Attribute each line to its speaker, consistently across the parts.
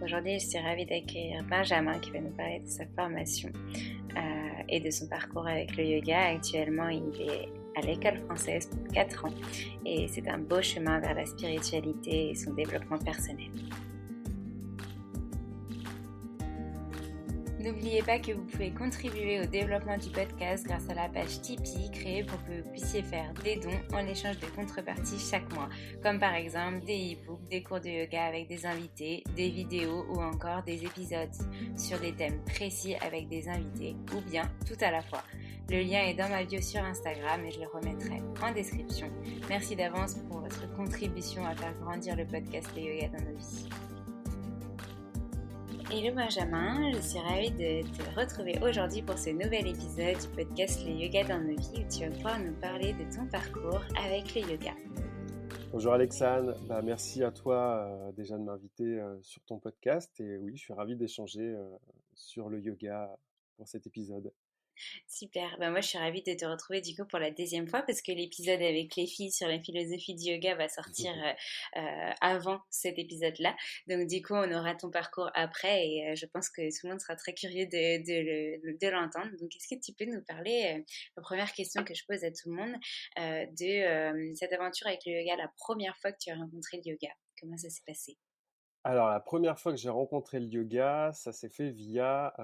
Speaker 1: Aujourd'hui, je suis ravie d'accueillir Benjamin qui va nous parler de sa formation et de son parcours avec le yoga. Actuellement, il est à l'école française pour 4 ans et c'est un beau chemin vers la spiritualité et son développement personnel. N'oubliez pas que vous pouvez contribuer au développement du podcast grâce à la page Tipeee créée pour que vous puissiez faire des dons en échange de contreparties chaque mois, comme par exemple des e-books, des cours de yoga avec des invités, des vidéos ou encore des épisodes sur des thèmes précis avec des invités ou bien tout à la fois. Le lien est dans ma bio sur Instagram et je le remettrai en description. Merci d'avance pour votre contribution à faire grandir le podcast Le Yoga dans nos vies. Hello Benjamin, je suis ravie de te retrouver aujourd'hui pour ce nouvel épisode du podcast Le Yoga dans nos vies où tu vas pouvoir nous parler de ton parcours avec le yoga.
Speaker 2: Bonjour Alexandre, merci à toi déjà de m'inviter sur ton podcast et oui, je suis ravi d'échanger sur le yoga pour cet épisode.
Speaker 1: Super, moi je suis ravie de te retrouver du coup pour la deuxième fois parce que l'épisode avec les filles sur la philosophie du yoga va sortir avant cet épisode-là. Donc du coup on aura ton parcours après et je pense que tout le monde sera très curieux de l'entendre. Donc est-ce que tu peux nous parler, la première question que je pose à tout le monde, de cette aventure avec le yoga, la première fois que tu as rencontré le yoga? Comment ça s'est passé?
Speaker 2: Alors la première fois que j'ai rencontré le yoga, ça s'est fait via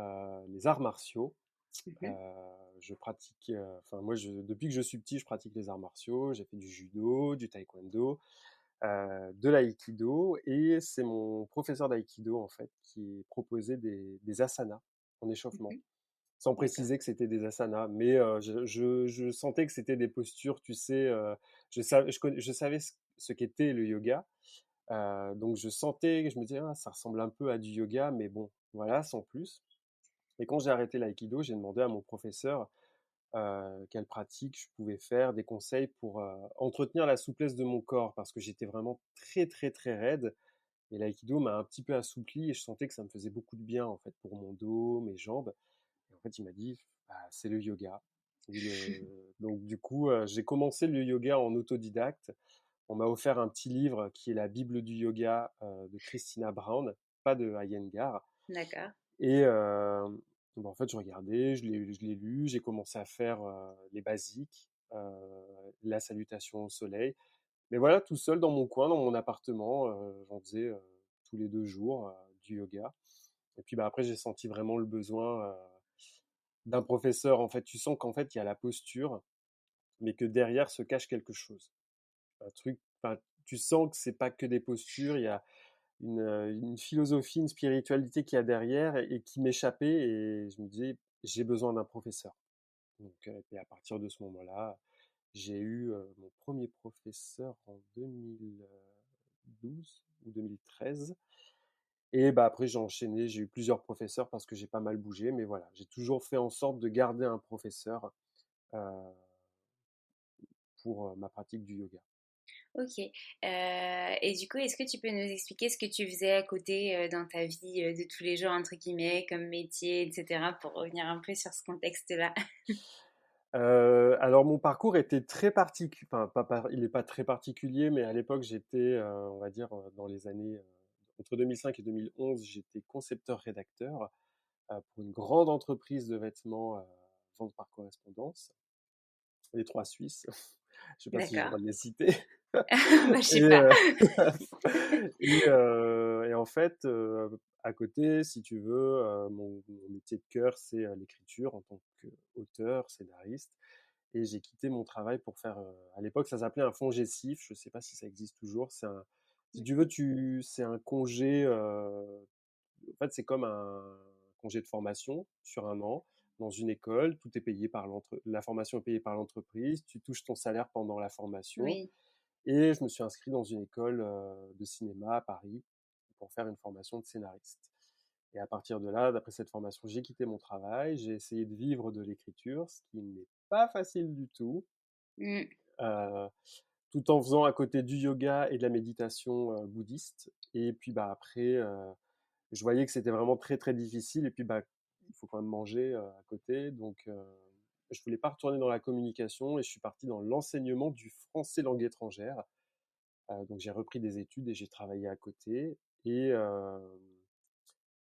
Speaker 2: les arts martiaux.
Speaker 1: Mhm.
Speaker 2: Je pratique, depuis que je suis petit, je pratique les arts martiaux. J'ai fait du judo, du taekwondo, de l'aïkido et c'est mon professeur d'aïkido en fait qui proposait des asanas en échauffement.
Speaker 1: Mhm.
Speaker 2: Sans
Speaker 1: D'accord.
Speaker 2: préciser que c'était des asanas, mais je sentais que c'était des postures, tu sais, je savais ce qu'était le yoga, donc je sentais, je me disais: «Ah, ça ressemble un peu à du yoga, mais bon, voilà, sans plus». Et quand j'ai arrêté l'aïkido, j'ai demandé à mon professeur, quelles pratiques je pouvais faire, des conseils pour, entretenir la souplesse de mon corps parce que j'étais vraiment très, très, très raide et l'aïkido m'a un petit peu assoupli et je sentais que ça me faisait beaucoup de bien, en fait, pour mon dos, mes jambes. Et en fait, il m'a dit, bah, c'est le yoga. Donc du coup, j'ai commencé le yoga en autodidacte. On m'a offert un petit livre qui est la Bible du yoga de Christina Brown, pas de Iyengar.
Speaker 1: D'accord.
Speaker 2: Et en fait, je regardais, je l'ai lu, j'ai commencé à faire les basiques, la salutation au soleil. Mais voilà, tout seul dans mon coin, dans mon appartement, j'en faisais tous les 2 jours du yoga. Et puis bah, après, j'ai senti vraiment le besoin d'un professeur. En fait, tu sens qu'en fait, il y a la posture, mais que derrière se cache quelque chose. Un truc, enfin, tu sens que c'est pas que des postures, il y a une philosophie, une spiritualité qu'il y a derrière et qui m'échappait et je me disais, j'ai besoin d'un professeur. Donc, et à partir de ce moment-là, j'ai eu mon premier professeur en 2012 ou 2013. Et bah après, j'ai enchaîné, j'ai eu plusieurs professeurs parce que j'ai pas mal bougé, mais voilà, j'ai toujours fait en sorte de garder un professeur euh, pour ma pratique du yoga.
Speaker 1: Ok. Et du coup, est-ce que tu peux nous expliquer ce que tu faisais à côté dans ta vie de tous les jours, entre guillemets, comme métier, etc., pour revenir un peu sur ce contexte-là?
Speaker 2: Alors mon parcours était très particulier, enfin il n'est pas très particulier, mais à l'époque j'étais, on va dire, dans les années entre 2005 et 2011, j'étais concepteur-rédacteur pour une grande entreprise de vêtements, vente par correspondance, les trois Suisses. Je sais pas si j'ai le
Speaker 1: D'accord.
Speaker 2: droit de les citer.
Speaker 1: Bah, je sais
Speaker 2: Et,
Speaker 1: pas.
Speaker 2: et en fait, à côté, si tu veux, mon métier de cœur, c'est l'écriture en tant qu'auteur, scénariste. Et j'ai quitté mon travail pour faire, à l'époque, ça s'appelait un FONGECIF. Je ne sais pas si ça existe toujours. Si tu veux, c'est un congé. En fait, c'est comme un congé de formation sur un an dans une école. Tout est payé par la formation est payée par l'entreprise. Tu touches ton salaire pendant la formation.
Speaker 1: Oui.
Speaker 2: Et je me suis inscrit dans une école de cinéma à Paris pour faire une formation de scénariste. Et à partir de là, d'après cette formation, j'ai quitté mon travail, j'ai essayé de vivre de l'écriture, ce qui n'est pas facile du tout,
Speaker 1: Mm.
Speaker 2: euh, tout en faisant à côté du yoga et de la méditation bouddhiste. Et puis bah, après, je voyais que c'était vraiment très très difficile. Et puis bah, il faut quand même manger à côté. Donc je voulais pas retourner dans la communication et je suis parti dans l'enseignement du français langue étrangère. Donc j'ai repris des études et j'ai travaillé à côté. Et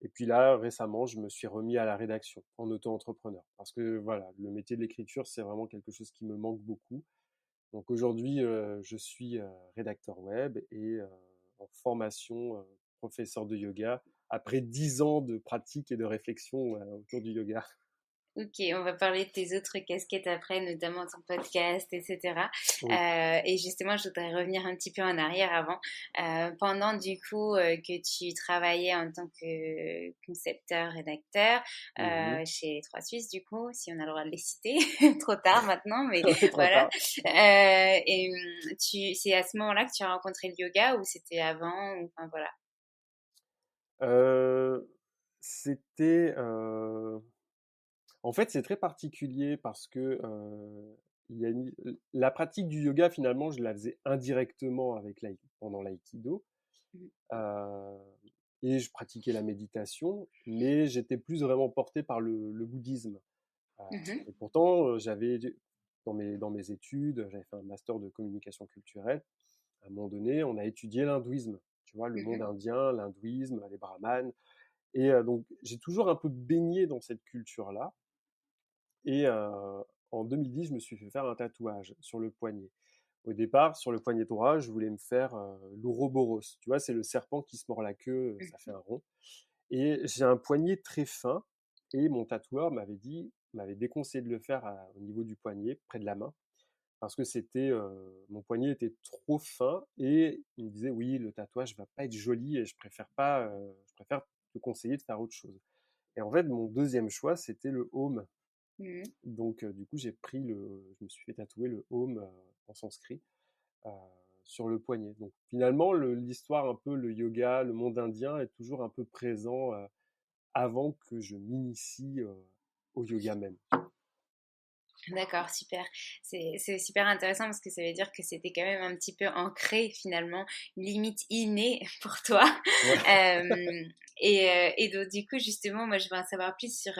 Speaker 2: Et puis là, récemment, je me suis remis à la rédaction en auto-entrepreneur. Parce que voilà, le métier de l'écriture, c'est vraiment quelque chose qui me manque beaucoup. Donc aujourd'hui, je suis rédacteur web et en formation professeur de yoga après 10 ans de pratique et de réflexion autour du yoga.
Speaker 1: Ok, on va parler de tes autres casquettes après, notamment ton podcast, etc.
Speaker 2: Oui.
Speaker 1: Et justement, je voudrais revenir un petit peu en arrière avant. Pendant du coup que tu travaillais en tant que concepteur, rédacteur
Speaker 2: Mhm.
Speaker 1: chez les Trois Suisses, du coup, si on a le droit de les citer, trop tard maintenant, mais
Speaker 2: Trop
Speaker 1: voilà.
Speaker 2: tard.
Speaker 1: C'est à ce moment-là que tu as rencontré le yoga ou c'était avant ou, enfin voilà.
Speaker 2: Euh, c'était En fait, c'est très particulier parce que il y a la pratique du yoga, finalement, je la faisais indirectement pendant l'aïkido. Euh, et je pratiquais la méditation, mais j'étais plus vraiment porté par le bouddhisme. Euh,
Speaker 1: Mhm,
Speaker 2: et pourtant, dans mes études, j'avais fait un master de communication culturelle. À un moment donné, on a étudié l'hindouisme, tu vois, le monde
Speaker 1: mhm,
Speaker 2: indien, l'hindouisme, les brahmanes. Et donc, j'ai toujours un peu baigné dans cette culture-là. Et en 2010, je me suis fait faire un tatouage sur le poignet. Au départ, sur le poignet droit, je voulais me faire l'ouroboros. Tu vois, c'est le serpent qui se mord la queue, ça fait
Speaker 1: mhm,
Speaker 2: un rond. Et j'ai un poignet très fin. Et mon tatoueur m'avait déconseillé de le faire au niveau du poignet, près de la main, parce que mon poignet était trop fin. Et il me disait, oui, le tatouage va pas être joli et je préfère pas, je préfère te conseiller de faire autre chose. Et en fait, mon deuxième choix, c'était le home.
Speaker 1: mhm.
Speaker 2: Donc, du coup, je me suis fait tatouer le Om en sanskrit euh, sur le poignet. Donc, finalement, l'histoire un peu, le yoga, le monde indien est toujours un peu présent avant que je m'initie au yoga même.
Speaker 1: D'accord, super. C'est super intéressant parce que ça veut dire que c'était quand même un petit peu ancré finalement, limite inné pour toi.
Speaker 2: Ouais.
Speaker 1: Et donc du coup justement, moi je veux en savoir plus sur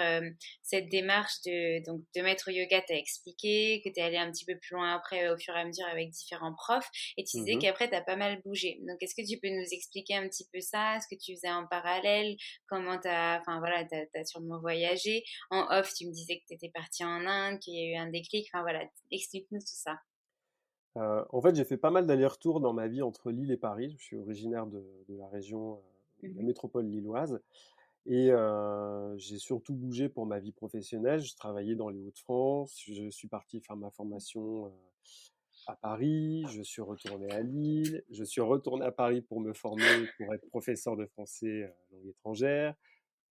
Speaker 1: cette démarche de maître yoga. Tu as expliqué que tu es allé un petit peu plus loin après au fur et à mesure avec différents profs et tu disais
Speaker 2: Mhm.
Speaker 1: qu'après tu as pas mal bougé. Donc est-ce que tu peux nous expliquer un petit peu ça, ce que tu faisais en parallèle, comment enfin voilà, t'as sûrement voyagé. En off, tu me disais que tu étais partie en Inde, qu'il y a eu un déclic. Enfin voilà, explique-nous tout ça.
Speaker 2: En fait, j'ai fait pas mal d'allers-retours dans ma vie entre Lille et Paris. Je suis originaire de la région, de la
Speaker 1: Mhm,
Speaker 2: métropole lilloise. Et j'ai surtout bougé pour ma vie professionnelle. Je travaillais dans les Hauts-de-France. Je suis parti faire ma formation à Paris. Je suis retourné à Lille. Je suis retourné à Paris pour me former pour être professeur de français langue étrangère.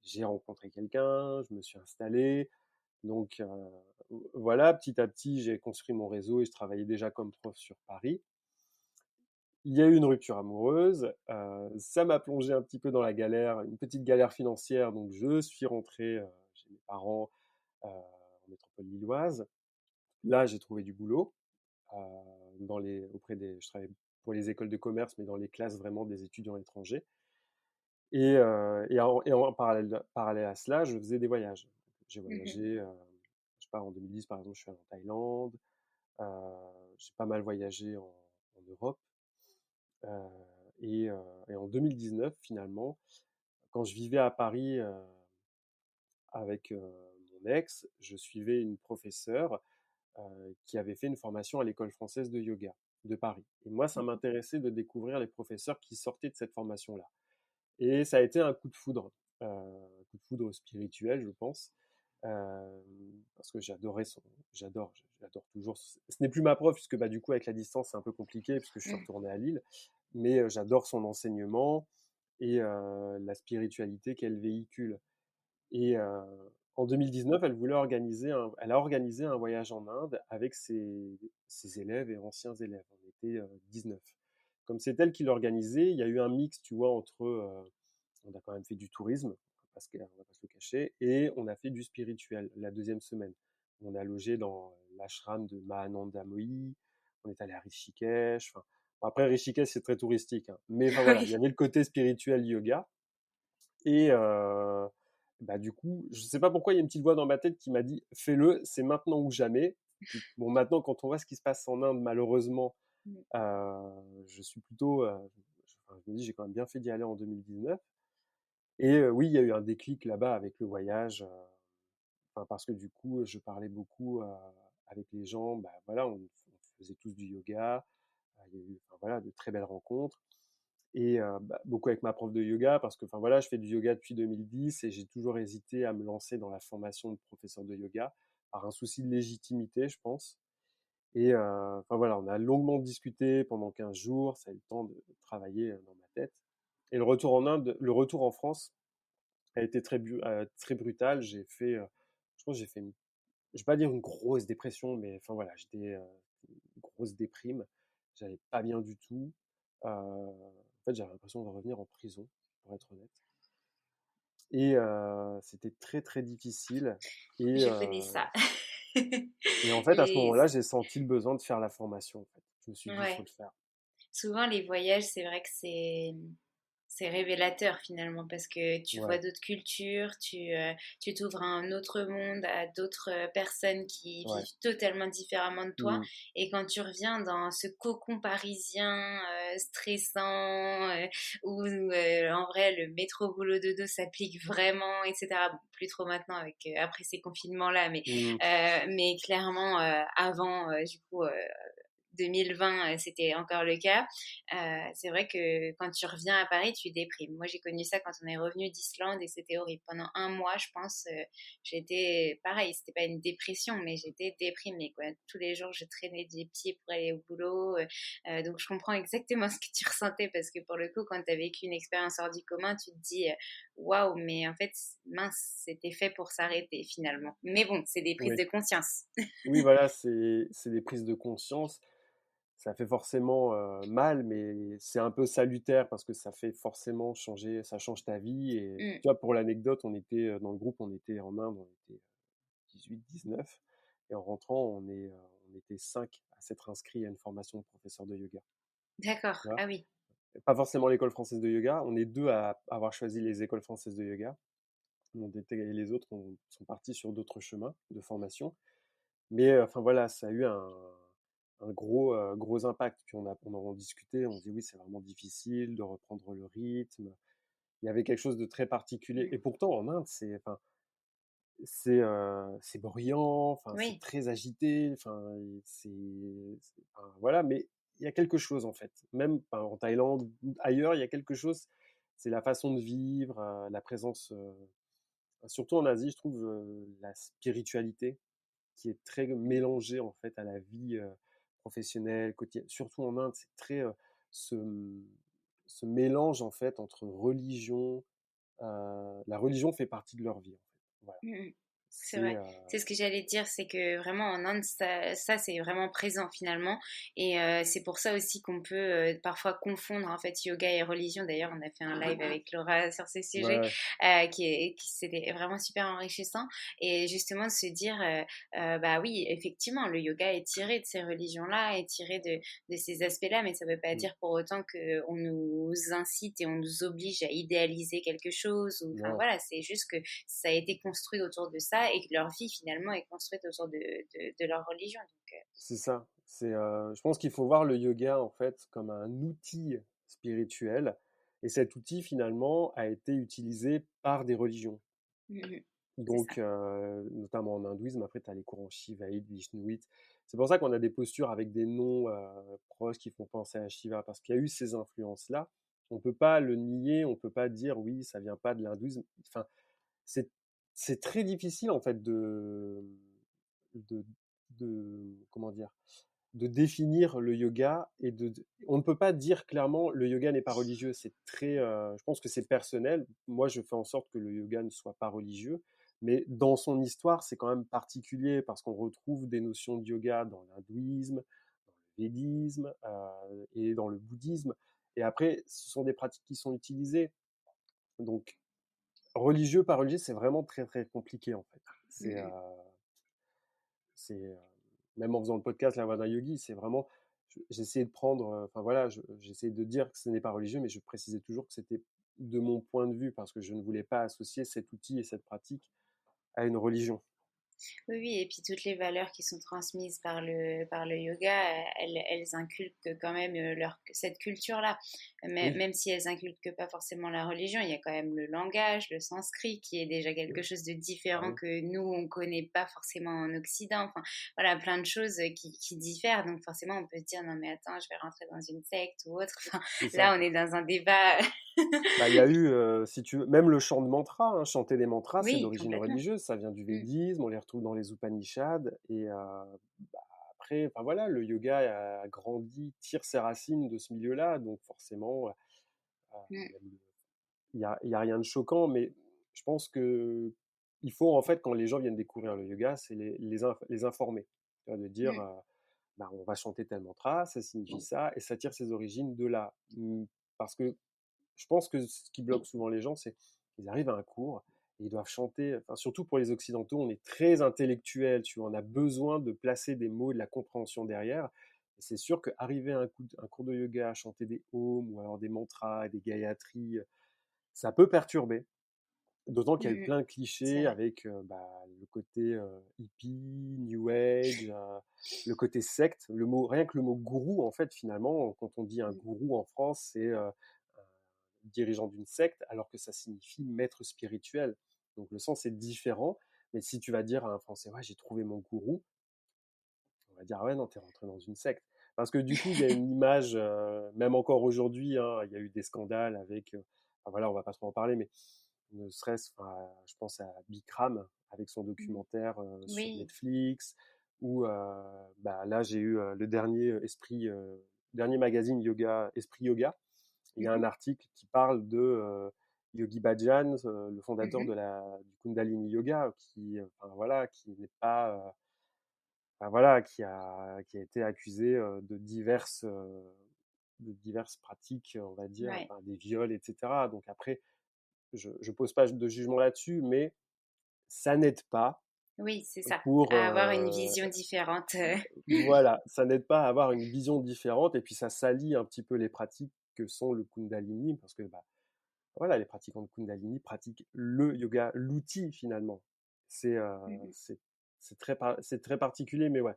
Speaker 2: J'ai rencontré quelqu'un. Je me suis installé. Donc voilà, petit à petit, j'ai construit mon réseau et je travaillais déjà comme prof sur Paris. Il y a eu une rupture amoureuse, ça m'a plongé un petit peu dans la galère, une petite galère financière, donc je suis rentré chez mes parents en métropole lilloise. Là, j'ai trouvé du boulot je travaillais pour les écoles de commerce, mais dans les classes vraiment des étudiants étrangers. Et en parallèle à cela, je faisais des voyages. J'ai
Speaker 1: mhm.
Speaker 2: voyagé, je sais pas, en 2010 par exemple, je suis allé en Thaïlande. J'ai pas mal voyagé en Europe. Euh, et en 2019, finalement, quand je vivais à Paris avec mon ex, je suivais une professeure qui avait fait une formation à l'école française de yoga de Paris. Et moi, ça m'intéressait de découvrir les professeurs qui sortaient de cette formation-là. Et ça a été un un coup de foudre spirituel, je pense, euh, parce que j'adore toujours. Ce n'est plus ma prof, puisque bah, du coup, avec la distance, c'est un peu compliqué, puisque je suis retourné à Lille, mais j'adore son enseignement et la spiritualité qu'elle véhicule. Et en 2019, elle a organisé un voyage en Inde avec ses élèves et anciens élèves. On était 19. Comme c'est elle qui l'organisait, il y a eu un mix, tu vois, entre on a quand même fait du tourisme, on va pas se le cacher, et on a fait du spirituel la deuxième semaine. On a logé dans l'ashram de Mahananda Mohi, on est allé à Rishikesh. Enfin, après, Rishikesh, c'est très touristique, hein. Mais enfin voilà, il y
Speaker 1: Oui.
Speaker 2: avait le côté spirituel yoga. Et bah, du coup, je sais pas pourquoi, il y a une petite voix dans ma tête qui m'a dit fais-le, c'est maintenant ou jamais. Puis, bon, maintenant, quand on voit ce qui se passe en Inde, malheureusement, je suis plutôt. Enfin, je me dis, j'ai quand même bien fait d'y aller en 2019. Et oui, il y a eu un déclic là-bas avec le voyage, enfin, parce que du coup, je parlais beaucoup avec les gens. Bah, voilà, on faisait tous du yoga. Il y a eu, enfin, voilà, de très belles rencontres. Et bah, beaucoup avec ma prof de yoga, parce que enfin, voilà, je fais du yoga depuis 2010 et j'ai toujours hésité à me lancer dans la formation de professeur de yoga par un souci de légitimité, je pense. Et enfin voilà, on a longuement discuté pendant 15 jours, ça a eu le temps de travailler dans ma tête. Et le retour en Inde, le retour en France a été très brutal. Je pense que j'ai fait je vais pas dire une grosse dépression, mais enfin voilà, j'étais une grosse déprime. J'allais pas bien du tout. En fait, j'avais l'impression de revenir en prison, pour être honnête. Et c'était très très difficile. Et,
Speaker 1: Je connais ça.
Speaker 2: et en fait, à ce
Speaker 1: Les...
Speaker 2: moment-là, j'ai senti le besoin de faire la formation. En fait. Je me suis dit, il faut
Speaker 1: Ouais.
Speaker 2: le faire.
Speaker 1: Souvent, les voyages, c'est vrai que c'est révélateur finalement parce que tu vois
Speaker 2: Ouais.
Speaker 1: d'autres cultures, tu t'ouvres à un autre monde, à d'autres personnes qui
Speaker 2: Ouais.
Speaker 1: vivent totalement différemment de toi.
Speaker 2: Mm.
Speaker 1: Et quand tu reviens dans ce cocon parisien stressant, où en vrai le métro boulot dodo s'applique vraiment, etc. Bon, plus trop maintenant avec après ces confinements-là,
Speaker 2: Mm.
Speaker 1: mais clairement avant, du coup. 2020, c'était encore le cas. C'est vrai que quand tu reviens à Paris, tu déprimes. Moi, j'ai connu ça quand on est revenu d'Islande et c'était horrible. Pendant un mois, je pense, j'étais pareil. C'était pas une dépression, mais j'étais déprimée, quoi. Tous les jours, je traînais des pieds pour aller au boulot. Donc, je comprends exactement ce que tu ressentais parce que pour le coup, quand tu as vécu une expérience hors du commun, tu te dis waouh, mais en fait, mince, c'était fait pour s'arrêter finalement. Mais bon, c'est des prises
Speaker 2: Oui.
Speaker 1: de conscience.
Speaker 2: Oui, voilà, c'est des prises de conscience. Ça fait forcément mal, mais c'est un peu salutaire parce que ça fait forcément changer, ça change ta vie. Et
Speaker 1: Mm,
Speaker 2: tu vois, pour l'anecdote, on était dans le groupe, on était en Inde, on était 18, 19, et en rentrant, on était 5 à s'être inscrits à une formation de professeur de yoga.
Speaker 1: d'accord.
Speaker 2: Tu vois,
Speaker 1: Ah oui.
Speaker 2: pas forcément l'école française de yoga, on est deux à avoir choisi les écoles françaises de yoga. Et les autres sont partis sur d'autres chemins de formation. Mais enfin voilà, ça a eu un gros impact. Puis on en discutait, on dit oui, c'est vraiment difficile de reprendre le rythme. Il y avait quelque chose de très particulier.
Speaker 1: Mm.
Speaker 2: Et pourtant, en Inde, c'est bruyant, enfin, c'est
Speaker 1: Oui.
Speaker 2: très agité, enfin, enfin, voilà, mais il y a quelque chose en fait. Même enfin, en Thaïlande, ou ailleurs, il y a quelque chose. C'est la façon de vivre, la présence, surtout en Asie, je trouve la spiritualité qui est très mélangé en fait à la vie professionnelle, quotidienne. Surtout en Inde, c'est très ce, ce mélange en fait entre religion. La religion fait partie de leur vie. En fait. Voilà.
Speaker 1: Mm, mm. C'est
Speaker 2: C'est
Speaker 1: vrai. C'est ce que j'allais te dire, c'est que vraiment en Inde, ça c'est vraiment présent finalement. Et c'est pour ça aussi qu'on peut parfois confondre en fait yoga et religion. D'ailleurs, on a fait un live avec Laura sur ce
Speaker 2: ouais,
Speaker 1: sujet
Speaker 2: ouais.
Speaker 1: qui c'était vraiment super enrichissant. Et justement, de se dire, bah oui, effectivement, le yoga est tiré de ces religions-là, est tiré de ces aspects-là, mais ça ne veut pas
Speaker 2: Mm.
Speaker 1: dire pour autant qu'on nous incite et on nous oblige à idéaliser quelque chose. Ou, enfin
Speaker 2: Non,
Speaker 1: voilà, c'est juste que ça a été construit autour de ça et que leur vie finalement est construite autour de leur religion. Donc,
Speaker 2: c'est ça. Je pense qu'il faut voir le yoga en fait comme un outil spirituel, et cet outil finalement a été utilisé par des religions.
Speaker 1: c'est ça.
Speaker 2: Donc, notamment en hindouisme, après, tu as les courants shivaïtes, vishnouites. C'est pour ça qu'on a des postures avec des noms proches qui font penser à Shiva, parce qu'il y a eu ces influences-là. On peut pas le nier, on peut pas dire oui, ça vient pas de l'hindouisme. Enfin, c'est c'est très difficile en fait de comment dire, de définir le yoga on ne peut pas dire clairement le yoga n'est pas religieux. C'est très, je pense que c'est personnel. Moi, je fais en sorte que le yoga ne soit pas religieux, mais dans son histoire, c'est quand même particulier parce qu'on retrouve des notions de yoga dans l'hindouisme, dans le védisme et dans le bouddhisme. Et après, ce sont des pratiques qui sont utilisées. Donc, religieux, pas religieux, c'est vraiment très très compliqué en fait. C'est même en faisant le podcast La Voix d'un Yogi, c'est vraiment j'essayais de prendre, enfin voilà, j'essayais de dire que ce n'est pas religieux, mais je précisais toujours que c'était de mon point de vue parce que je ne voulais pas associer cet outil et cette pratique à une religion.
Speaker 1: Oui, oui, et puis toutes les valeurs qui sont transmises par le yoga, elles inculquent quand même cette culture-là.
Speaker 2: Oui,
Speaker 1: Même si elles inculquent pas forcément la religion, il y a quand même le langage, le sanskrit, qui est déjà quelque
Speaker 2: oui,
Speaker 1: chose de
Speaker 2: bah
Speaker 1: différent
Speaker 2: oui,
Speaker 1: que nous, on connaît pas forcément en Occident. Enfin, voilà, plein de choses qui diffèrent. Donc forcément, on peut se dire, non mais attends, je vais rentrer dans une secte ou autre. Enfin,
Speaker 2: c'est ça.
Speaker 1: là, on est dans un débat.
Speaker 2: Bah, il y a eu, si tu veux, même le chant de mantras, hein, chanter des mantras, c'est
Speaker 1: Oui,
Speaker 2: d'origine
Speaker 1: complètement.
Speaker 2: religieuse, ça vient du
Speaker 1: Mm,
Speaker 2: védisme, on les retrouve dans les Upanishads, et bah, après, enfin voilà, le yoga a grandi, tire ses racines de ce milieu-là, donc forcément,
Speaker 1: mm,
Speaker 2: il y a rien de choquant, mais je pense que il faut en fait, quand les gens viennent découvrir le yoga, c'est les informer. Tu vois, de dire,
Speaker 1: mm,
Speaker 2: bah, on va chanter tel mantra, ça signifie ça, et ça tire ses origines de là. Parce que je pense que ce qui bloque souvent les gens, c'est qu'ils arrivent à un cours et ils doivent chanter. Enfin, surtout pour les Occidentaux, on est très intellectuel, tu vois, on a besoin de placer des mots, de la compréhension derrière. Et c'est sûr qu'arriver à un cours de yoga, à chanter des ohms ou alors des mantras, des gayatris, ça peut perturber. D'autant qu'il y a eu
Speaker 1: mm, mm.
Speaker 2: plein de
Speaker 1: C'est
Speaker 2: clichés
Speaker 1: vrai.
Speaker 2: avec bah, le côté hippie, new age, le côté secte. Rien que le mot gourou, en fait, finalement, quand on dit un
Speaker 1: Mm.
Speaker 2: gourou en France, c'est un dirigeant d'une secte, alors que ça signifie maître spirituel. Donc le sens est différent. Mais si tu vas dire à un Français, ouais, j'ai trouvé mon gourou, on va dire, ah ouais, non, t'es rentré dans une secte. Parce que du coup, il y a une image, même encore aujourd'hui, hein, il y a eu des scandales avec, enfin, voilà, on va pas trop en parler, mais ne serait-ce, enfin, je pense à Bikram avec son
Speaker 1: Mm.
Speaker 2: documentaire sur
Speaker 1: Oui.
Speaker 2: Netflix, ou bah, là j'ai eu le dernier dernier magazine yoga, Esprit Yoga. Il y a un
Speaker 1: Mhm,
Speaker 2: article qui parle de Yogi Bhajan, le fondateur
Speaker 1: mhm.
Speaker 2: du Kundalini Yoga, qui, enfin, voilà, qui n'est pas enfin, voilà, qui a été accusé de diverses pratiques, on va dire,
Speaker 1: Ouais.
Speaker 2: enfin, des viols, etc. Donc après, je ne pose pas de jugement là-dessus, mais ça n'aide pas
Speaker 1: Oui, c'est ça,
Speaker 2: pour,
Speaker 1: à avoir une vision différente.
Speaker 2: voilà, ça n'aide pas à avoir une vision différente, et puis ça salit un petit peu les pratiques que sont le Kundalini, parce que bah, voilà, les pratiquants de Kundalini pratiquent le yoga, l'outil finalement. C'est euh,
Speaker 1: Mhm.
Speaker 2: c'est c'est très particulier, mais ouais,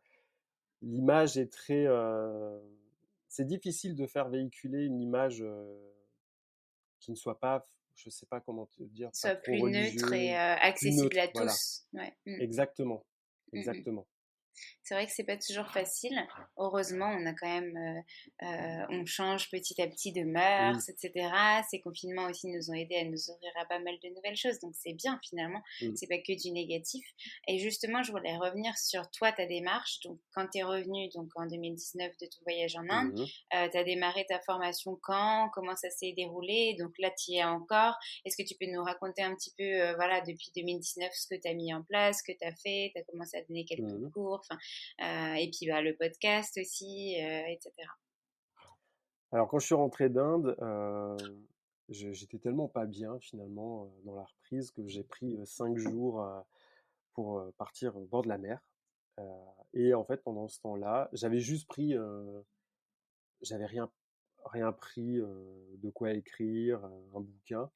Speaker 2: l'image est très. C'est difficile de faire véhiculer une image qui ne soit pas, je sais pas comment te dire, pas
Speaker 1: Soit
Speaker 2: trop
Speaker 1: plus neutre et
Speaker 2: religieuse, plus
Speaker 1: accessible
Speaker 2: neutre.
Speaker 1: à
Speaker 2: Voilà,
Speaker 1: tous. Ouais.
Speaker 2: exactement,
Speaker 1: Mm, mm.
Speaker 2: exactement.
Speaker 1: C'est vrai que c'est pas toujours facile. Heureusement, on a quand même, on change petit à petit de
Speaker 2: Oui.
Speaker 1: mœurs, etc. Ces confinements aussi nous ont aidés à nous ouvrir à pas mal de nouvelles choses. Donc c'est bien finalement.
Speaker 2: Mm.
Speaker 1: C'est pas que du négatif. Et justement, je voulais revenir sur toi, ta démarche. Donc quand tu es revenu donc en 2019 de ton voyage en Inde,
Speaker 2: Mhm.
Speaker 1: tu as démarré ta formation quand? Comment ça s'est déroulé? Donc là, tu y es encore. Est-ce que tu peux nous raconter un petit peu, voilà, depuis 2019, ce que tu as mis en place, ce que tu as fait? Tu as commencé à donner quelques
Speaker 2: Mhm.
Speaker 1: cours. Enfin, et puis bah, le podcast aussi, etc.
Speaker 2: Alors quand je suis rentré d'Inde, j'étais tellement pas bien finalement dans la reprise que j'ai pris 5 jours pour partir au bord de la mer. Euh, et en fait, pendant ce temps-là, j'avais rien pris de quoi écrire, un bouquin.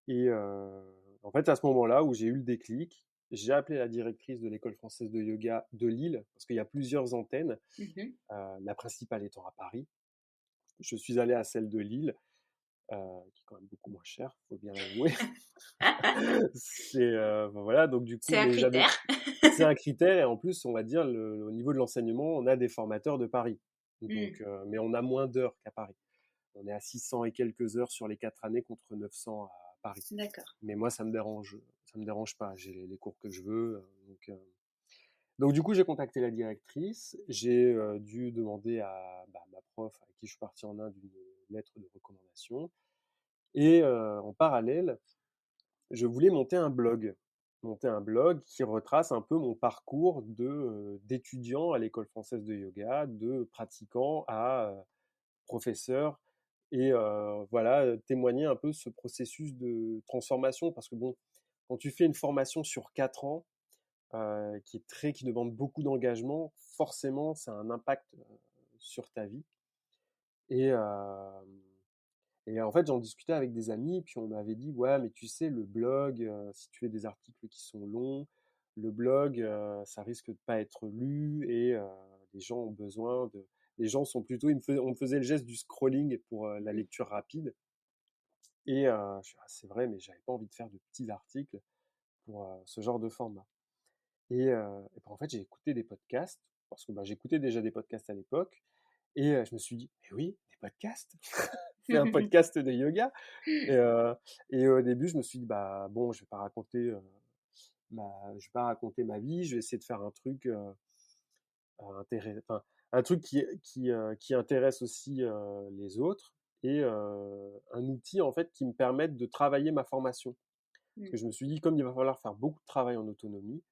Speaker 2: Et en fait, à ce moment-là où j'ai eu le déclic, j'ai appelé la directrice de l'école française de yoga de Lille, parce qu'il y a plusieurs antennes,
Speaker 1: Mhm.
Speaker 2: la principale étant à Paris. Je suis allé à celle de Lille, qui est quand même beaucoup moins chère, faut bien l'avouer. Ben voilà, donc du coup,
Speaker 1: C'est un
Speaker 2: mais
Speaker 1: critère.
Speaker 2: c'est un critère, et en plus, on va dire, au niveau de l'enseignement, on a des formateurs de Paris.
Speaker 1: Mm.
Speaker 2: Donc, mais on a moins d'heures qu'à Paris. On est à 600 et quelques heures sur les 4 années contre 900 à Paris.
Speaker 1: D'accord.
Speaker 2: Mais moi, ça me dérange pas. J'ai les cours que je veux. Donc du coup, j'ai contacté la directrice. J'ai dû demander à bah, ma prof, à qui je suis parti en Inde, une lettre de recommandation. Et en parallèle, je voulais monter un blog qui retrace un peu mon parcours d'étudiant à l'école française de yoga, de pratiquant à professeur, et voilà, témoigner un peu ce processus de transformation, parce que bon, quand tu fais une formation sur 4 ans, qui demande beaucoup d'engagement, forcément, ça a un impact sur ta vie. Et, en fait, j'en discutais avec des amis, puis on m'avait dit, ouais, mais tu sais, le blog, si tu fais des articles qui sont longs, le blog, ça risque de pas être lu et les gens ont besoin de les gens sont plutôt on me faisait le geste du scrolling pour, la
Speaker 1: Mmh.
Speaker 2: lecture rapide et je fais: «Ah c'est vrai, mais j'avais pas envie de faire de petits articles pour, ce genre de format» et ben, en fait, j'ai écouté des podcasts parce que, bah, j'écoutais déjà des podcasts à l'époque et je me suis dit: «Mais oui, des podcasts! Fais un podcast de yoga» et heu et au début, je me suis dit: «Bah, bon, je vais pas raconter ma vie, je vais essayer de faire un truc, enfin, un truc qui intéresse aussi, les autres et un outil, en fait, qui me permette de travailler ma formation». Parce
Speaker 1: Mmh.
Speaker 2: que je me suis dit: «Comme il va falloir faire beaucoup de travail en autonomie»,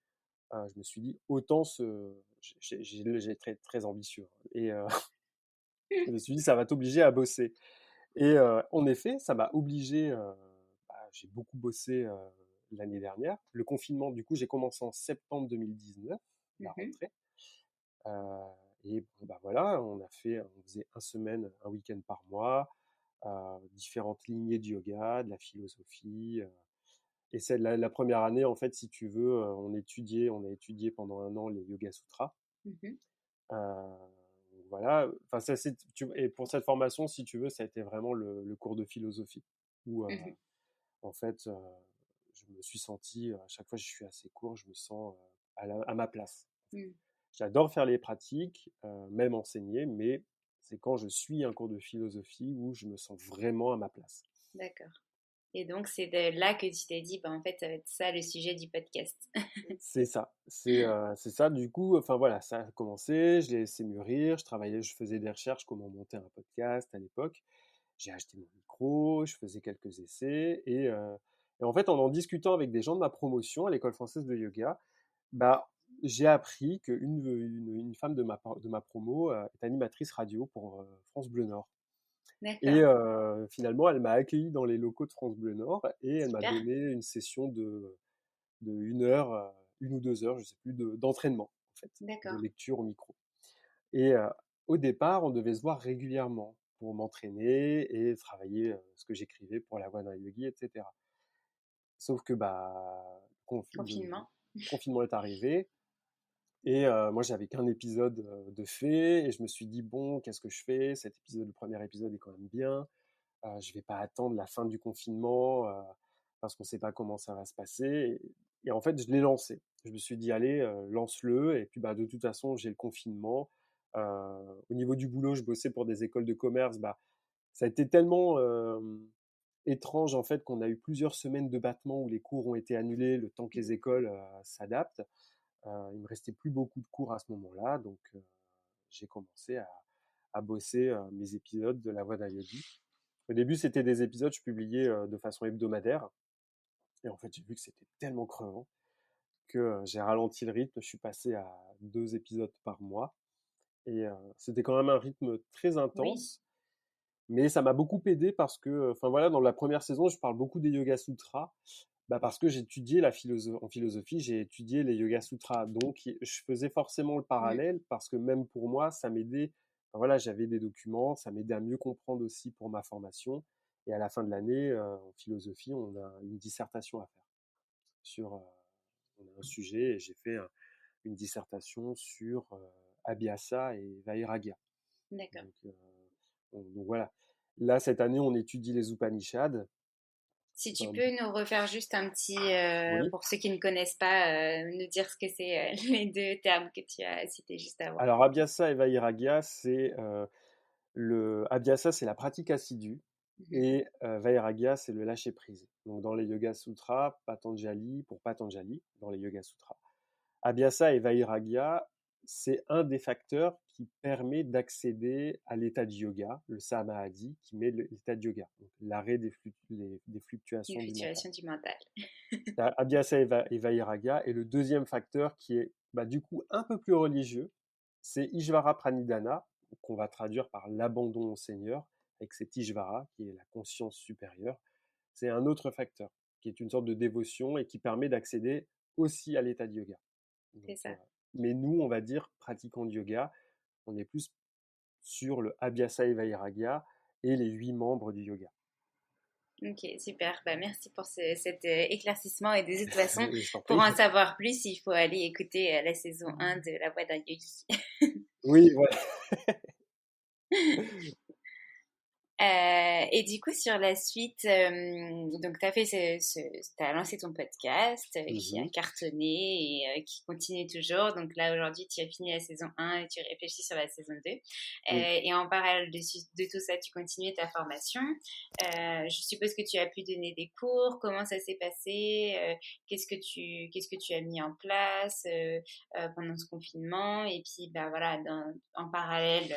Speaker 2: je me suis dit: «Autant se» j'ai très, très ambitieux hein, et je me suis dit: «Ça va t'obliger à bosser» et en effet, ça m'a obligé, j'ai beaucoup bossé, l'année dernière. Le confinement, du coup, j'ai commencé en septembre 2019, la
Speaker 1: Mmh.
Speaker 2: rentrée, heu et bon, bah, voilà, on faisait un semaine, un week-end par mois, différentes lignées de yoga, de la philosophie, et c'est la 1re année, en fait, si tu veux, on a étudié pendant un an les Yoga Sutras.
Speaker 1: Mmh.
Speaker 2: Voilà, enfin ça c'est et pour cette formation, si tu veux, ça a été vraiment le cours de philosophie où,
Speaker 1: Mmh.
Speaker 2: en fait, je me suis senti, à chaque fois que je suis à ces cours, je me sens, à ma place.
Speaker 1: Mmh.
Speaker 2: J'adore faire les pratiques, même enseigner, mais c'est quand je suis un cours de philosophie où je me sens vraiment à ma place.
Speaker 1: D'accord. Et donc, c'est de là que tu t'es dit, bah, en fait, ça va être ça le sujet du podcast.
Speaker 2: C'est ça, c'est ça. Du coup, enfin voilà, ça a commencé, je l'ai laissé mûrir, je faisais des recherches comment monter un podcast à l'époque. J'ai acheté mon micro, je faisais quelques essais et en fait, en discutant avec des gens de ma promotion à l'école française de yoga, bah, j'ai appris qu'une femme de ma promo est animatrice radio pour France Bleu Nord. Et
Speaker 1: D'accord,
Speaker 2: finalement, elle m'a accueilli dans les locaux de France Bleu Nord et elle m'a
Speaker 1: super,
Speaker 2: donné une session de 1 heure, 1 ou 2 heures, je sais plus, d'entraînement, en fait, de
Speaker 1: d'accord.
Speaker 2: lecture au micro. Et au départ, on devait se voir régulièrement pour m'entraîner et travailler ce que j'écrivais pour la voix d'un yogi, etc. Sauf que bah, le
Speaker 1: Confinement.
Speaker 2: confinement est arrivé et moi j'avais qu'un épisode de fait et je me suis dit bon, qu'est-ce que je fais? Le premier épisode est quand même bien. Je vais pas attendre la fin du confinement parce qu'on sait pas comment ça va se passer. Et en fait, je l'ai lancé. Je me suis dit, allez, lance-le. Et puis, bah, de toute façon, j'ai le confinement. Au niveau du boulot, je bossais pour des écoles de commerce. Bah, ça a été tellement étrange, en fait, qu'on a eu plusieurs semaines de battement où les cours ont été annulés le temps que les écoles s'adaptent. Il me restait plus beaucoup de cours à ce moment-là. Donc, j'ai commencé à bosser mes épisodes de La Voix d'un Yogi. Au début, c'était des épisodes, je publiais de façon hebdomadaire. Et en fait, j'ai vu que c'était tellement crevant que j'ai ralenti le rythme. Je suis passé à 2 épisodes par mois. Et c'était quand même un rythme très
Speaker 1: Oui.
Speaker 2: intense. Mais ça m'a beaucoup aidé parce que, enfin voilà, dans la première saison, je parle beaucoup des Yoga Sutras. Bah parce que j'ai étudié en philosophie, j'ai étudié les Yoga Sutras. Donc, je faisais forcément le
Speaker 1: Mmh.
Speaker 2: parallèle parce que même pour moi, ça m'aidait. Enfin, voilà, j'avais des documents, ça m'aidait à mieux comprendre aussi pour ma formation. Et à la fin de l'année, en philosophie, on a une dissertation à faire sur, on a un sujet et j'ai fait une dissertation sur Abhyasa et Vairagya.
Speaker 1: D'accord.
Speaker 2: Donc voilà. Là, cette année, on étudie les Upanishads.
Speaker 1: Si tu
Speaker 2: Enfin,
Speaker 1: peux nous refaire juste un petit,
Speaker 2: oui.
Speaker 1: pour ceux qui ne connaissent pas, nous dire ce que c'est les deux termes que tu as cités juste avant.
Speaker 2: Alors, Abhyasa et Vairagya, Abhyasa, c'est la pratique assidue
Speaker 1: Mhm.
Speaker 2: et Vairagya, c'est le lâcher prise. Donc, dans les Yoga Sutras, pour Patanjali, dans les Yoga Sutras, Abhyasa et Vairagya, c'est un des facteurs qui permet d'accéder à l'état de yoga, le samadhi, qui met l'état de yoga, donc l'arrêt des
Speaker 1: Une
Speaker 2: fluctuations du mental.
Speaker 1: fluctuation du mental.
Speaker 2: T'as Abhyasa et Vairagya, et le deuxième facteur qui est bah, du coup un peu plus religieux, c'est Ishvara Pranidhana, qu'on va traduire par l'abandon au Seigneur, avec cet Ishvara qui est la conscience supérieure. C'est un autre facteur qui est une sorte de dévotion et qui permet d'accéder aussi à l'état de yoga.
Speaker 1: C'est
Speaker 2: Donc,
Speaker 1: ça.
Speaker 2: mais nous, on va dire, pratiquants de yoga, on est plus sur le Abhyasa et Vairagya et les 8 membres du yoga.
Speaker 1: Ok, super. Bah, merci pour cet éclaircissement. Et de toute façon,
Speaker 2: Je t'en
Speaker 1: pour
Speaker 2: prie.
Speaker 1: en savoir plus, il faut aller écouter la saison 1 de La Voix d'un Yogi.
Speaker 2: Oui, voilà.
Speaker 1: Et du coup, sur la suite, donc tu as fait t'as lancé ton podcast qui a
Speaker 2: Mhm.
Speaker 1: cartonné et qui continue toujours. Donc là, aujourd'hui, tu as fini la saison 1 et tu réfléchis sur la saison 2.
Speaker 2: Oui.
Speaker 1: Et en parallèle de tout ça, tu continues ta formation. Je suppose que tu as pu donner des cours. Comment ça s'est passé? Qu'est-ce que tu as mis en place pendant ce confinement? Et puis, bah voilà, en parallèle.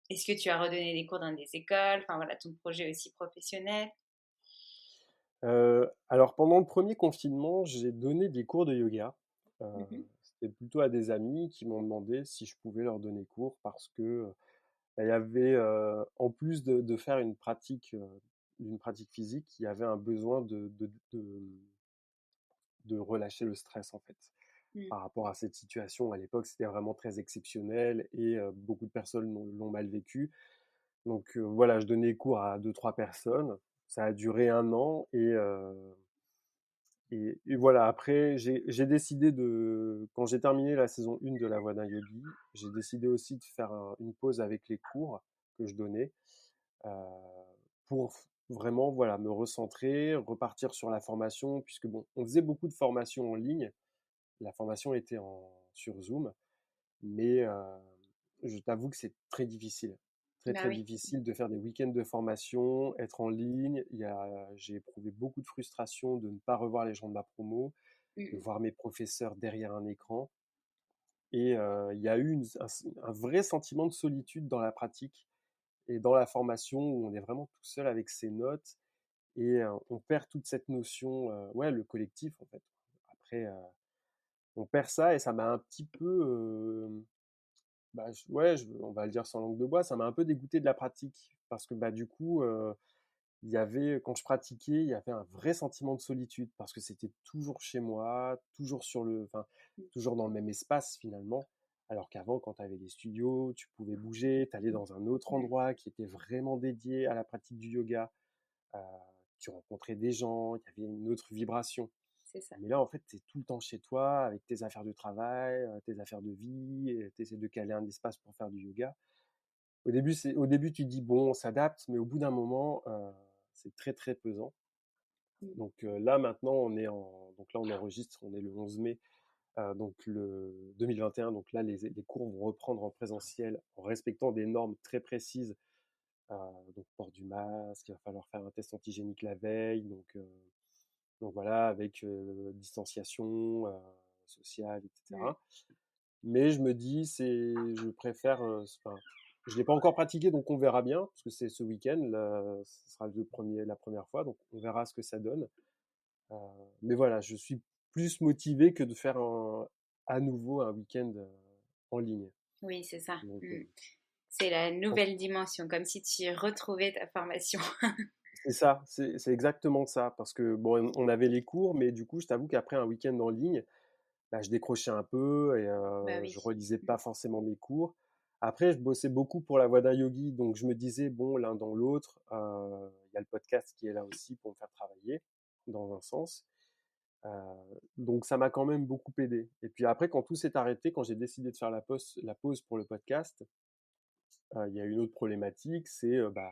Speaker 1: Est-ce que tu as redonné des cours dans des écoles? Enfin voilà, ton projet aussi professionnel.
Speaker 2: Alors pendant le premier confinement, j'ai donné des cours de yoga.
Speaker 1: Mhm.
Speaker 2: C'était plutôt à des amis qui m'ont demandé si je pouvais leur donner cours parce que il y avait, en plus de faire une pratique physique, il y avait un besoin de relâcher le stress en fait.
Speaker 1: Mm.
Speaker 2: Par rapport à cette situation, à l'époque, c'était vraiment très exceptionnel et beaucoup de personnes l'ont mal vécu. Donc voilà, je donnais cours à deux, trois personnes. Ça a duré un an et voilà, après, j'ai décidé quand j'ai terminé la saison 1 de La Voix d'un Yogi, j'ai décidé aussi de faire une pause avec les cours que je donnais euh, pour vraiment voilà, me recentrer, repartir sur la formation, puisque bon, on faisait beaucoup de formations en ligne. La formation était sur Zoom, mais je t'avoue que c'est très difficile. Très,
Speaker 1: Bah
Speaker 2: très
Speaker 1: oui.
Speaker 2: difficile de faire des week-ends de formation, être en ligne. J'ai éprouvé beaucoup de frustration de ne pas revoir les gens de ma promo, de
Speaker 1: Mm,
Speaker 2: voir mes professeurs derrière un écran. Et il y a eu un vrai sentiment de solitude dans la pratique et dans la formation où on est vraiment tout seul avec ses notes et on perd toute cette notion, ouais, le collectif en fait. Après, on perd ça et ça m'a un petit peu, bah, ouais, on va le dire sans langue de bois, ça m'a un peu dégoûté de la pratique parce que bah, du coup, quand je pratiquais, il y avait un vrai sentiment de solitude parce que c'était toujours chez moi, enfin,
Speaker 1: mm,
Speaker 2: toujours dans le même espace finalement. Alors qu'avant, quand tu avais des studios, tu pouvais bouger, tu allais dans un autre
Speaker 1: mm.
Speaker 2: endroit qui était vraiment dédié à la pratique du yoga. Euh, Tu rencontrais des gens, il y avait une autre vibration.
Speaker 1: C'est ça.
Speaker 2: Mais là, en fait, tu es tout le temps chez toi avec tes affaires de travail, tes affaires de vie, tu essaies de caler un espace pour faire du yoga. Au début, tu te dis, bon, on s'adapte, mais au bout d'un moment, c'est très, très pesant.
Speaker 1: Mm.
Speaker 2: Donc là, maintenant, donc là, on enregistre, on est le 11 mai, donc le 2021. Donc là, les cours vont reprendre en présentiel en respectant des normes très précises. Euh, donc, port du masque, il va falloir faire un test antigénique la veille. Donc voilà, avec distanciation sociale,
Speaker 1: Mm.
Speaker 2: etc. Mais je me dis, je préfère, enfin, je l'ai pas encore pratiqué, donc on verra bien, parce que c'est ce week-end, là, ce sera la première fois, donc on verra ce que ça donne. Euh, mais voilà, je suis plus motivé que de faire à nouveau un week-end en ligne.
Speaker 1: Oui, c'est ça.
Speaker 2: Donc,
Speaker 1: Mm. C'est la
Speaker 2: donc,
Speaker 1: nouvelle dimension, comme si tu retrouvais ta formation.
Speaker 2: c'est ça, c'est exactement ça, parce que bon, on avait les cours, mais du coup, je t'avoue qu'après un week-end en ligne, bah, je décrochais un peu et
Speaker 1: Bah
Speaker 2: je
Speaker 1: oui.
Speaker 2: relisais
Speaker 1: Mm.
Speaker 2: pas forcément mes cours. Après, je bossais beaucoup pour la voix d'un yogi, donc je me disais, bon, l'un dans l'autre, il y a le podcast qui est là aussi pour me faire travailler, dans un sens. Euh, donc ça m'a quand même beaucoup aidé. Et puis après, quand tout s'est arrêté, quand j'ai décidé de faire la pause pour le podcast, il y a une autre problématique, c'est bah,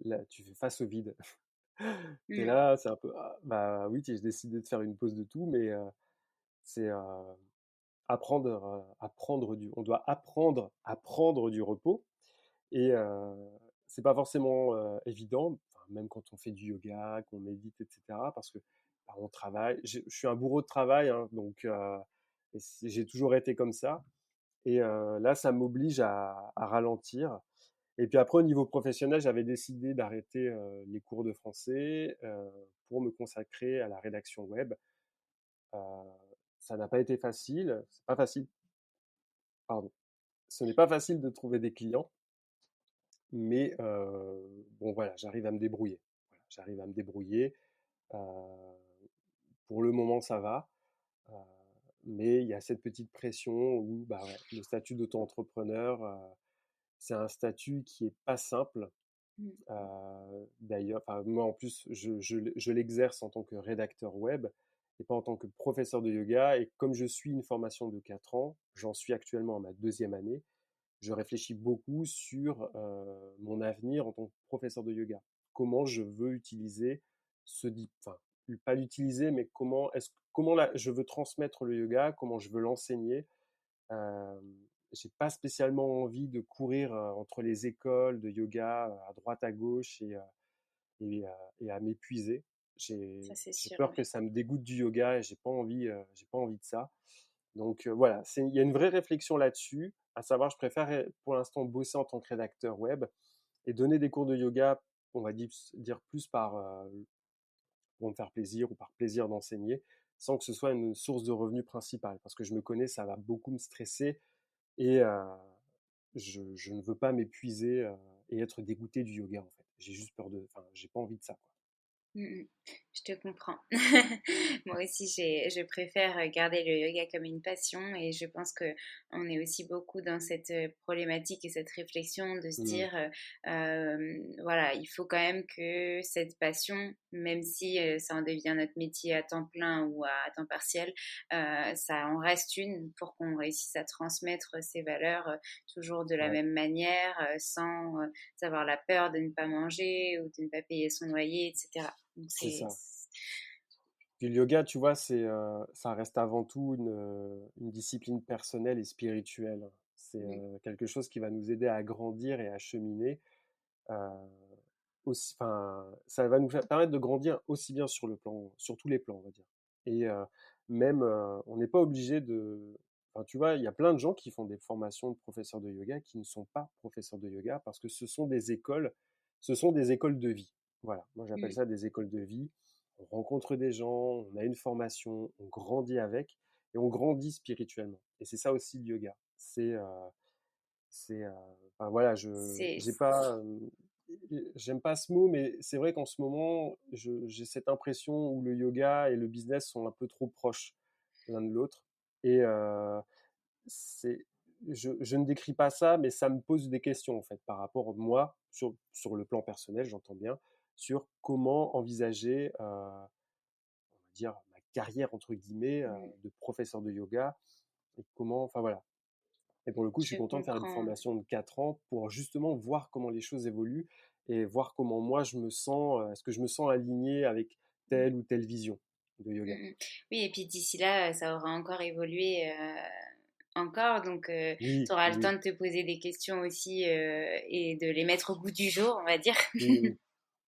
Speaker 2: là, tu fais face au vide. T'es
Speaker 1: Mm.
Speaker 2: là, c'est un peu, ah, bah oui, j'ai décidé de faire une pause de tout, mais c'est on doit apprendre à prendre du repos et c'est pas forcément évident, enfin, même quand on fait du yoga, qu'on médite, etc. Parce que bah, on travaille. Je suis un bourreau de travail, hein, donc j'ai toujours été comme ça. Et là, ça m'oblige à ralentir. Et puis après, au niveau professionnel, j'avais décidé d'arrêter les cours de français pour me consacrer à la rédaction web. Euh, Ça n'a pas été facile. C'est pas facile, pardon. Ce n'est pas facile de trouver des clients, mais bon voilà, j'arrive à me débrouiller. Voilà, j'arrive à me débrouiller. Euh, pour le moment, ça va. Euh, mais il y a cette petite pression où bah ouais, le statut d'auto-entrepreneur, c'est un statut qui est pas simple.
Speaker 1: Mmh.
Speaker 2: D'ailleurs, enfin, moi en plus, je l'exerce en tant que rédacteur web et pas en tant que professeur de yoga. Et comme je suis une formation de 4 ans, j'en suis actuellement à ma deuxième année, je réfléchis beaucoup sur mon avenir en tant que professeur de yoga. Comment je veux utiliser enfin, pas l'utiliser, mais je veux transmettre le yoga, comment je veux l'enseigner. Euh, j'ai pas spécialement envie de courir entre les écoles de yoga à droite à gauche et, et à m'épuiser.
Speaker 1: Ça, c'est
Speaker 2: J'ai
Speaker 1: sûr,
Speaker 2: peur que
Speaker 1: ouais.
Speaker 2: ça me dégoûte du yoga et j'ai pas envie de ça. Donc voilà, il y a une vraie réflexion là-dessus, à savoir, je préfère pour l'instant bosser en tant que rédacteur web et donner des cours de yoga, on va dire plus pour me faire plaisir ou par plaisir d'enseigner, sans que ce soit une source de revenus principale. Parce que je me connais, ça va beaucoup me stresser et je ne veux pas m'épuiser et être dégoûté du yoga en fait. J'ai juste peur enfin, j'ai pas envie de ça, quoi.
Speaker 1: Mmh mh. Je te comprends. Moi aussi, je préfère garder le yoga comme une passion et je pense que on est aussi beaucoup dans cette problématique et cette réflexion de se
Speaker 2: Mm.
Speaker 1: dire, voilà, il faut quand même que cette passion, même si ça en devient notre métier à temps plein ou à temps partiel, ça en reste une pour qu'on réussisse à transmettre ces valeurs toujours de la
Speaker 2: Ouais,
Speaker 1: même manière, sans avoir la peur de ne pas manger ou de ne pas payer son loyer, etc. Donc
Speaker 2: c'est
Speaker 1: c'est
Speaker 2: ça. Puis le yoga, tu vois, ça reste avant tout une discipline personnelle et spirituelle. C'est
Speaker 1: mmh,
Speaker 2: quelque chose qui va nous aider à grandir et à cheminer. Euh, enfin, ça va permettre de grandir aussi bien sur tous les plans, on va dire. Et même, on n'est pas obligé de. Enfin, tu vois, il y a plein de gens qui font des formations de professeurs de yoga qui ne sont pas professeurs de yoga parce que ce sont des écoles de vie. Voilà, moi j'appelle
Speaker 1: mmh,
Speaker 2: ça des écoles de vie. On rencontre des gens, on a une formation, on grandit avec et on grandit spirituellement. Et c'est ça aussi le yoga. Enfin voilà,
Speaker 1: c'est
Speaker 2: j'aime pas ce mot, mais c'est vrai qu'en ce moment, j'ai cette impression où le yoga et le business sont un peu trop proches l'un de l'autre. Et c'est, je ne décris pas ça, mais ça me pose des questions en fait par rapport à moi sur le plan personnel, j'entends bien, sur comment envisager, on va dire, ma carrière entre guillemets
Speaker 1: mmh,
Speaker 2: de professeur de yoga et comment, enfin voilà. Et pour le coup, je suis
Speaker 1: je
Speaker 2: content de faire une
Speaker 1: comprends.
Speaker 2: formation de 4 ans pour justement voir comment les choses évoluent et voir comment moi je me sens, est-ce que je me sens aligné avec
Speaker 1: Mmh,
Speaker 2: telle ou telle vision de
Speaker 1: mmh
Speaker 2: yoga.
Speaker 1: mh. Oui et puis d'ici là, ça aura encore évolué, encore donc
Speaker 2: Oui,
Speaker 1: tu auras le temps
Speaker 2: oui,
Speaker 1: de te poser des questions aussi, et de les mettre au goût du jour, on va dire.
Speaker 2: oui, oui.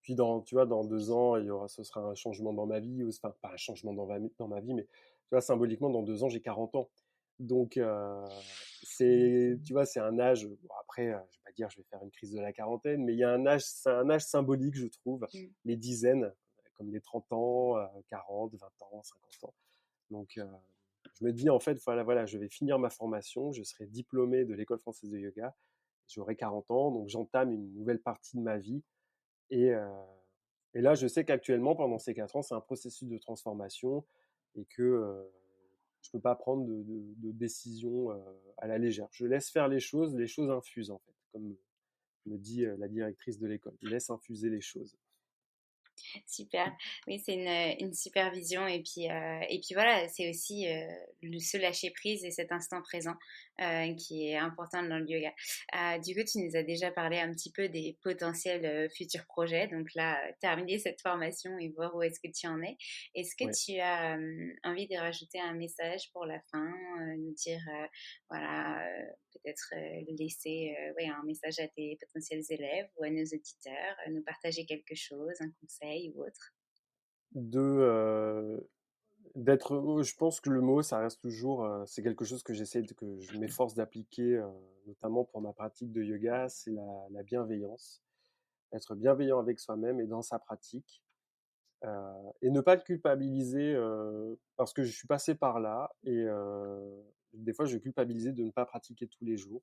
Speaker 2: Puis tu vois, dans 2 ans, ce sera un changement dans ma vie, enfin pas un changement dans ma vie, mais tu vois, symboliquement, dans 2 ans, j'ai 40 ans. Donc, tu vois, c'est un âge, bon, après, je vais pas dire je vais faire une crise de la quarantaine, mais il y a c'est un âge symbolique, je trouve,
Speaker 1: Mmh,
Speaker 2: les dizaines, comme les 30 ans, 40, 20 ans, 50 ans. Donc, je me dis, en fait, voilà, je vais finir ma formation, je serai diplômé de l'École française de yoga, j'aurai 40 ans, donc j'entame une nouvelle partie de ma vie et, euh, et là, je sais qu'actuellement, pendant ces 4 ans, c'est un processus de transformation et que je ne peux pas prendre de décision à la légère. Je laisse faire les choses infusent en fait, comme me dit la directrice de l'école. Laisse infuser les choses.
Speaker 1: super. Oui, c'est une super vision et puis voilà, c'est aussi, se lâcher prise et cet instant présent, qui est important dans le yoga. Du coup, tu nous as déjà parlé un petit peu des potentiels, futurs projets, donc là, terminer cette formation et voir où est-ce que tu en es. Est-ce que
Speaker 2: Ouais.
Speaker 1: tu as, envie de rajouter un message pour la fin, nous dire, voilà, peut-être, laisser, ouais, un message à tes potentiels élèves ou à nos auditeurs, nous partager quelque chose, un conseil ou autre?
Speaker 2: De, d'être, je pense que le mot, ça reste toujours, c'est quelque chose que je m'efforce d'appliquer, notamment pour ma pratique de yoga, c'est la bienveillance. Être bienveillant avec soi-même et dans sa pratique. Et ne pas le culpabiliser parce que je suis passé par là et des fois je culpabilisais de ne pas pratiquer tous les jours.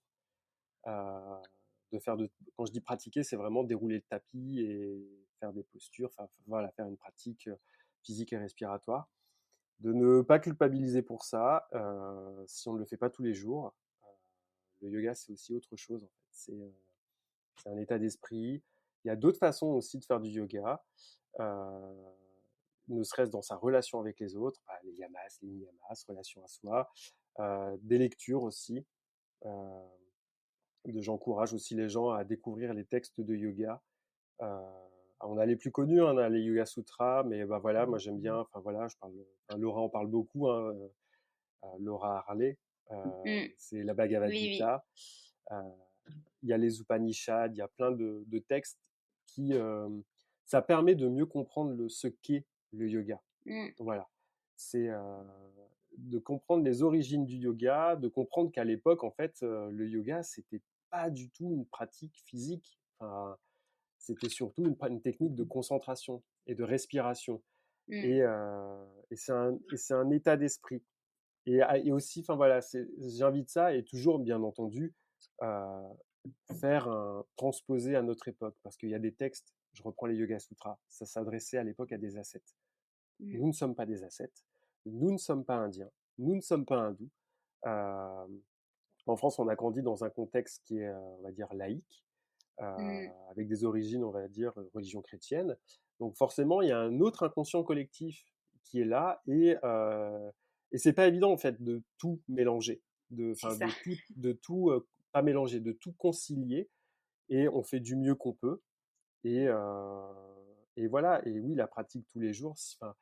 Speaker 2: Euh, Quand je dis pratiquer, c'est vraiment dérouler le tapis et faire des postures, enfin voilà, faire une pratique physique et respiratoire. De ne pas culpabiliser pour ça si on ne le fait pas tous les jours. Euh, le yoga, c'est aussi autre chose en fait. C'est un état d'esprit. Il y a d'autres façons aussi de faire du yoga, euh, ne serait-ce dans sa relation avec les autres, les yamas, les niyamas, relation à soi, des lectures aussi. Euh, J'encourage aussi les gens à découvrir les textes de yoga. On a les plus connus, hein, on a les Yoga Sutras, mais bah voilà, moi j'aime bien. Enfin voilà, Laura en parle beaucoup, hein, Laura Harley,
Speaker 1: Mm.
Speaker 2: c'est la Bhagavad
Speaker 1: Oui, oui.
Speaker 2: Gita. Euh, il y a les Upanishads, il y a plein de textes qui, ça permet de mieux comprendre ce qu'est le yoga.
Speaker 1: Mm.
Speaker 2: Voilà, c'est de comprendre les origines du yoga, de comprendre qu'à l'époque, en fait, le yoga, c'était pas du tout une pratique physique. Enfin, c'était surtout une technique de concentration et de respiration.
Speaker 1: Mm.
Speaker 2: Et c'est un état d'esprit. Et aussi, enfin voilà, j'invite ça et toujours, bien entendu, euh, transposer à notre époque. Parce qu'il y a des textes, je reprends les Yoga Sutras, ça s'adressait à l'époque à des ascètes.
Speaker 1: Mm.
Speaker 2: Nous ne sommes pas des ascètes, nous ne sommes pas indiens, nous ne sommes pas hindous. Euh, En France, on a grandi dans un contexte qui est, on va dire, laïque,
Speaker 1: Mm.
Speaker 2: avec des origines, on va dire, religion chrétienne. Donc forcément, il y a un autre inconscient collectif qui est là, et c'est pas évident en fait de tout mélanger,
Speaker 1: C'est
Speaker 2: enfin
Speaker 1: ça.
Speaker 2: de tout pas mélanger, de tout concilier, et on fait du mieux qu'on peut. Et voilà. Et oui, la pratique tous les jours, enfin,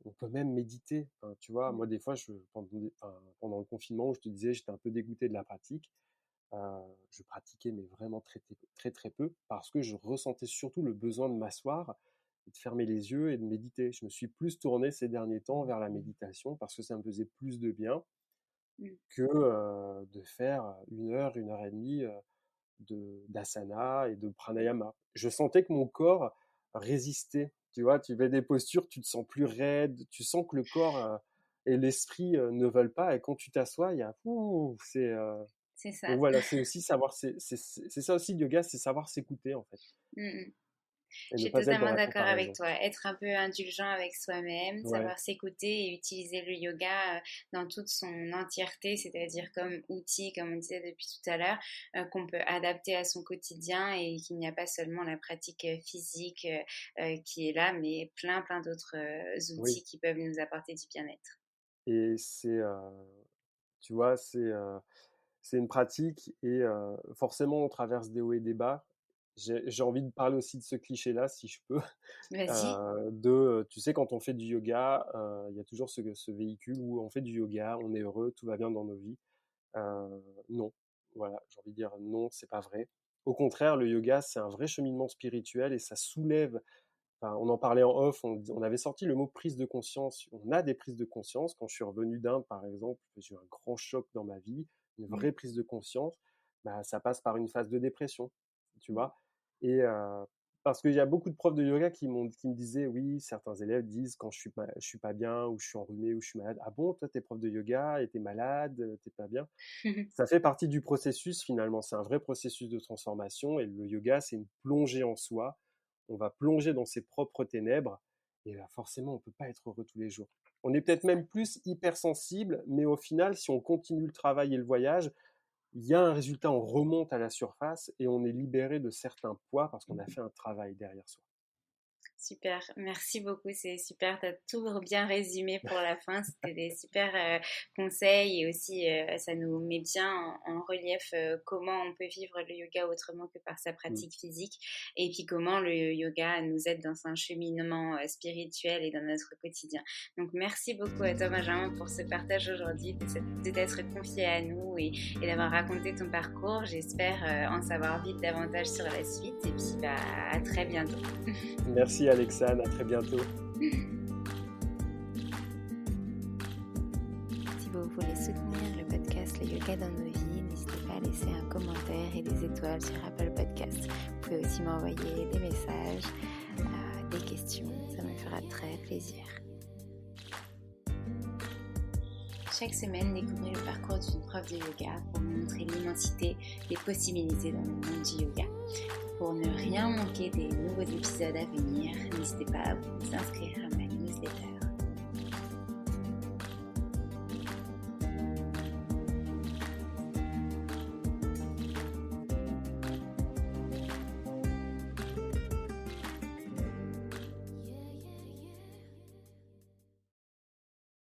Speaker 2: on peut même méditer. Enfin, tu vois, moi des fois, pendant le confinement, où je te disais, j'étais un peu dégoûté de la pratique. Je pratiquais, mais vraiment très, très, très peu, parce que je ressentais surtout le besoin de m'asseoir, de fermer les yeux et de méditer. Je me suis plus tourné ces derniers temps vers la méditation parce que ça me faisait plus de bien
Speaker 1: Mm.
Speaker 2: que de faire 1 heure et demie d'asana et de pranayama. Je sentais que mon corps résistait. Tu vois, tu fais des postures, tu te sens plus raide, tu sens que le corps et l'esprit ne veulent pas. Et quand tu t'assois, il y a,
Speaker 1: C'est ça.
Speaker 2: donc voilà, c'est aussi savoir, c'est ça aussi le yoga, c'est savoir s'écouter en fait,
Speaker 1: Mm. Mm.
Speaker 2: et
Speaker 1: Je
Speaker 2: ne
Speaker 1: suis
Speaker 2: pas être dans
Speaker 1: totalement
Speaker 2: la
Speaker 1: d'accord avec
Speaker 2: comparaison.
Speaker 1: toi. Être un peu indulgent avec soi-même,
Speaker 2: Ouais,
Speaker 1: savoir s'écouter et utiliser le yoga dans toute son entièreté, c'est-à-dire comme outil, comme on disait depuis tout à l'heure, qu'on peut adapter à son quotidien et qu'il n'y a pas seulement la pratique physique qui est là, mais plein, plein d'autres
Speaker 2: oui.
Speaker 1: outils qui peuvent nous apporter du bien-être.
Speaker 2: Et tu vois, c'est une pratique, et forcément on traverse des hauts et des bas. J'ai envie de parler aussi de ce cliché-là, si je peux.
Speaker 1: Vas-y.
Speaker 2: Tu sais, quand on fait du yoga, il y a toujours ce véhicule où on fait du yoga, on est heureux, tout va bien dans nos vies. Non, voilà, j'ai envie de dire non, c'est pas vrai. Au contraire, le yoga, c'est un vrai cheminement spirituel, et ça soulève. Enfin, on en parlait en off, on avait sorti le mot prise de conscience. On a des prises de conscience. Quand je suis revenu d'Inde, par exemple, j'ai eu un grand choc dans ma vie, une
Speaker 1: Mm.
Speaker 2: vraie prise de conscience. Bah, ça passe par une phase de dépression, tu
Speaker 1: Mm.
Speaker 2: vois. Et parce qu'il y a beaucoup de profs de yoga qui me disaient, oui, certains élèves disent quand je suis pas bien, ou je suis enrhumé, ou je suis malade. Ah bon, toi, t'es prof de yoga et t'es malade, t'es pas bien. Ça fait partie du processus finalement, c'est un vrai processus de transformation, et le yoga, c'est une plongée en soi. On va plonger dans ses propres ténèbres, et là, forcément, on ne peut pas être heureux tous les jours. On est
Speaker 1: C'est
Speaker 2: peut-être
Speaker 1: ça.
Speaker 2: même plus hypersensible, mais au final, si on continue le travail et le voyage, il y a un résultat, on remonte à la surface et on est libéré de certains poids parce qu'on a fait un travail derrière soi.
Speaker 1: Super, merci beaucoup, c'est super, tu as tout bien résumé pour la fin, c'était des super conseils et aussi ça nous met bien en relief comment on peut vivre le yoga autrement que par sa
Speaker 2: Mm.
Speaker 1: pratique physique et puis comment le yoga nous aide dans un cheminement spirituel et dans notre quotidien. Donc merci beaucoup à toi Benjamin pour ce partage aujourd'hui, de t'être confié à nous et d'avoir raconté ton parcours. J'espère en savoir vite davantage sur la suite et puis bah, à très bientôt.
Speaker 2: Merci Alexandre, à très bientôt.
Speaker 1: Si vous voulez soutenir le podcast Le Yoga dans nos vies, n'hésitez pas à laisser un commentaire et des étoiles sur Apple Podcasts. Vous pouvez aussi m'envoyer des messages, des questions, ça me fera très plaisir. Chaque semaine, découvrez le parcours d'une prof de yoga pour vous montrer l'immensité des possibilités dans le monde du yoga. Pour ne rien manquer des nouveaux épisodes à venir, n'hésitez pas à vous inscrire à ma newsletter.